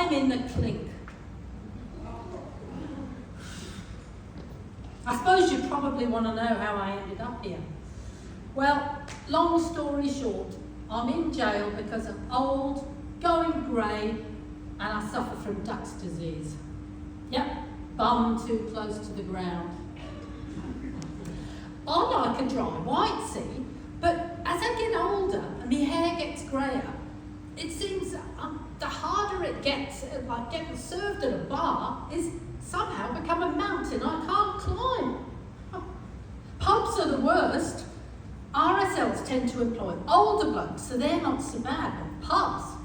I'm in the clink. I suppose you probably want to know how I ended up here. Well, long story short, I'm in jail because I'm old, going grey, and I suffer from duck's disease. Yep, bum too close to the ground. I like a dry white, see, but as I get older and my hair gets greyer, it seems the harder it gets, like getting served at a bar, is somehow become a mountain I can't climb. Pubs are the worst. RSLs tend to employ older blokes, so they're not so bad, but pubs,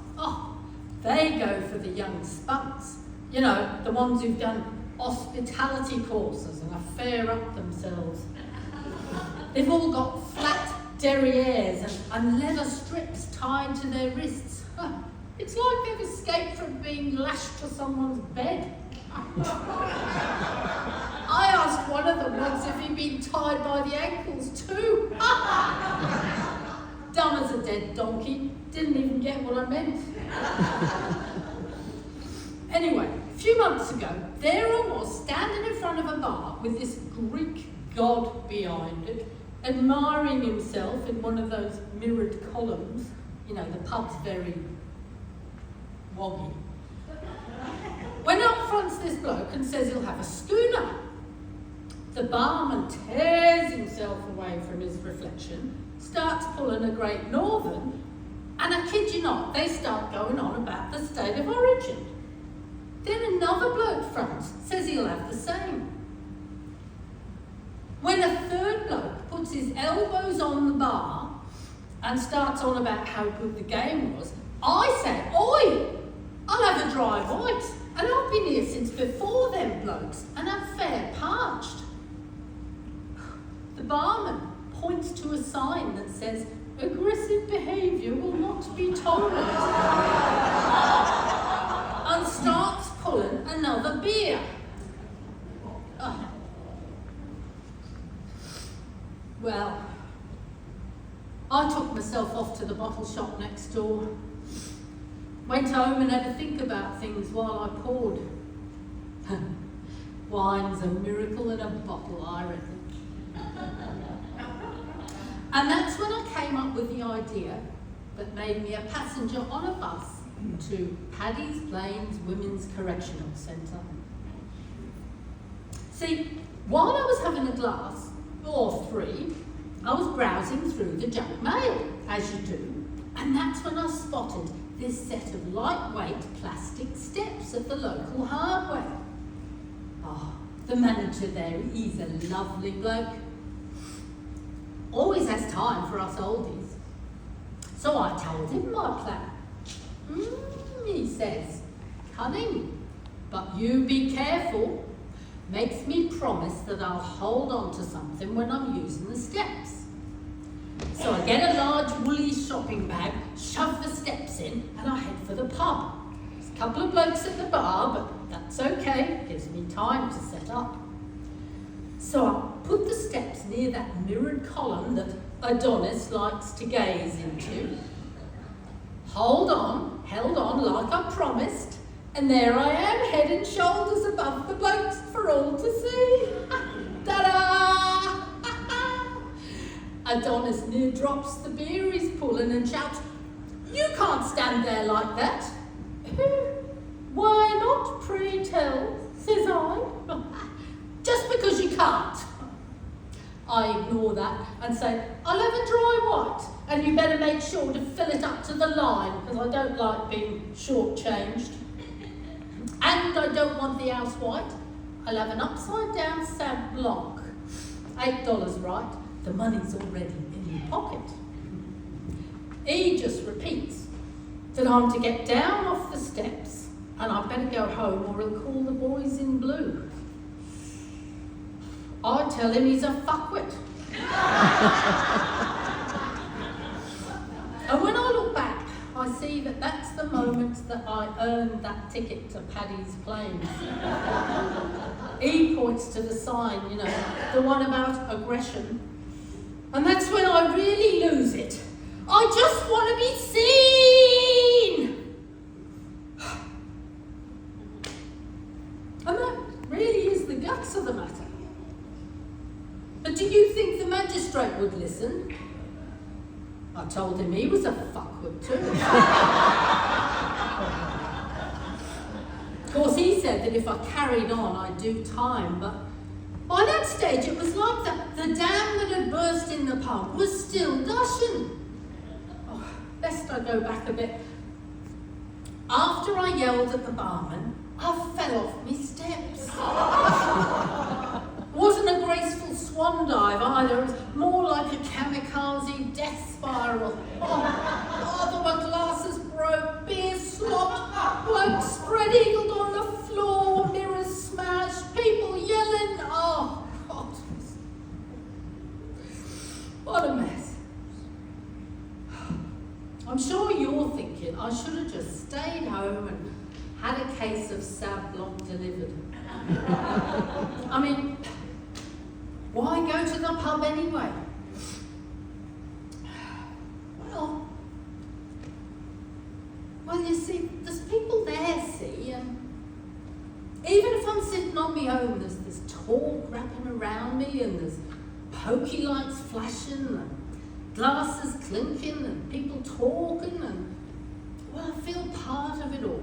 they go for the young spunks. You know, the ones who've done hospitality courses and are fair up themselves. They've all got flat derrieres and leather strips tied to their wrists. It's like they've escaped from being lashed to someone's bed. I asked one of them once if he'd been tied by the ankles too. Dumb as a dead donkey, didn't even get what I meant. Anyway, a few months ago, there I was standing in front of a bar with this Greek god behind it, admiring himself in one of those mirrored columns. You know, the pub's very woggy. When up fronts this bloke and says he'll have a schooner. The barman tears himself away from his reflection, starts pulling a Great Northern, and I kid you not, they start going on about the state of origin. Then another bloke fronts, says he'll have the same. When a third bloke puts his elbows on the bar and starts on about how good the game was, I say, "Oi, I'll have a dry white, and I've been here since before them blokes, and I'm fair parched." The barman points to a sign that says, "Aggressive behaviour will not be tolerated," and starts pulling another beer. Well, I took myself off to the bottle shop next door. Went home and had to think about things while I poured. Wine's a miracle in a bottle, I reckon. And that's when I came up with the idea that made me a passenger on a bus to Paddy's Plains Women's Correctional Centre. See, while I was having a glass, or three, I was browsing through the junk mail, as you do, and that's when I spotted this set of lightweight plastic steps at the local hardware. The manager there, he's a lovely bloke. Always has time for us oldies. So I told him my plan. He says, "Cunning, but you be careful." Makes me promise that I'll hold on to something when I'm using the steps. So I get a large woolly shopping bag, shove the steps in, and I head for the pub. There's a couple of blokes at the bar, but that's okay, gives me time to set up. So I put the steps near that mirrored column that Adonis likes to gaze into. Held on like I promised, and there I am, head and shoulders above the blokes for all to see. Ta-da! Adonis near drops the beer he's pulling and shouts, "You can't stand there like that." "Why not, pray tell," says I. "Just because you can't." I ignore that and say, "I'll have a dry white, and you better make sure to fill it up to the line, because I don't like being shortchanged. And I don't want the house white. I'll have an upside-down Sauv Blanc. $8, right? The money's already in your pocket." He just repeats that I'm to get down off the steps, and I better go home or he'll call the boys in blue. I tell him he's a fuckwit. And when I look back, I see that that's the moment that I earned that ticket to Paddy's Plains. He points to the sign, you know, the one about aggression. And that's when I really lose it. I just want to be seen! I told him he was a fuckwit too. Of course, he said that if I carried on, I'd do time, but by that stage, it was like the dam that had burst in the pub was still gushing. Oh, lest I go back a bit. After I yelled at the barman, I fell off my steps. Wasn't a graceful swan dive either, it was more like a kamikaze death spiral. Oh, there were glasses broke, beer slopped, blokes spread-eagled on the floor, mirrors smashed, people yelling. Oh, God. What a mess. I'm sure you're thinking I should have just stayed home and had a case of ALong delivered. I mean, why go to the pub anyway? Well, you see, there's people there, see, and even if I'm sitting on my own, there's talk wrapping around me, and there's pokey lights flashing, and glasses clinking, and people talking, and, well, I feel part of it all.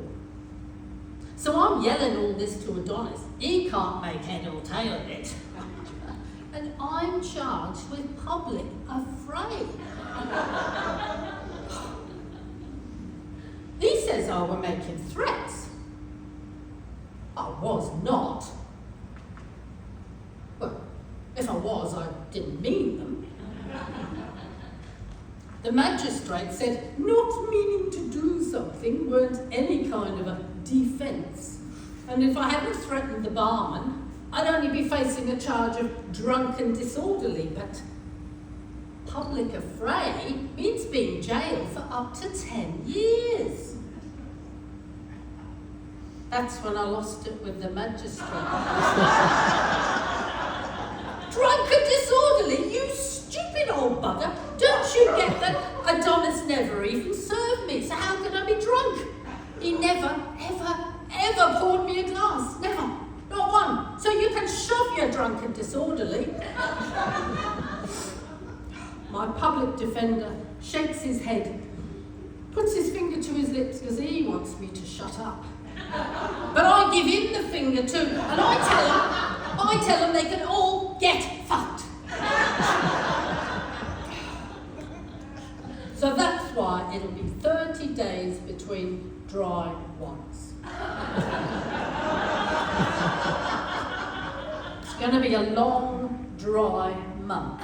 So I'm yelling all this to Adonis. He can't make head or tail of it. And I'm charged with public affray. He says I were making threats. I was not. Well, if I was, I didn't mean them. The magistrate said not meaning to do something weren't any kind of a defence. And if I hadn't threatened the barman, I'd only be facing a charge of drunk and disorderly, but public affray means being jailed for up to 10 years. That's when I lost it with the magistrate. Drunk and disorderly, you stupid old bugger. Don't you get that Adonis never even served me, so how can I be drunk? He never, ever poured me a glass. Never. Not one. So you can shove your drunk and disorderly. My public defender shakes his head, puts his finger to his lips because he wants me to shut up. But I give him the finger too, and I tell them they can all get fucked. So that's why it'll be 30 days between dry ones. It's going to be a long, dry month.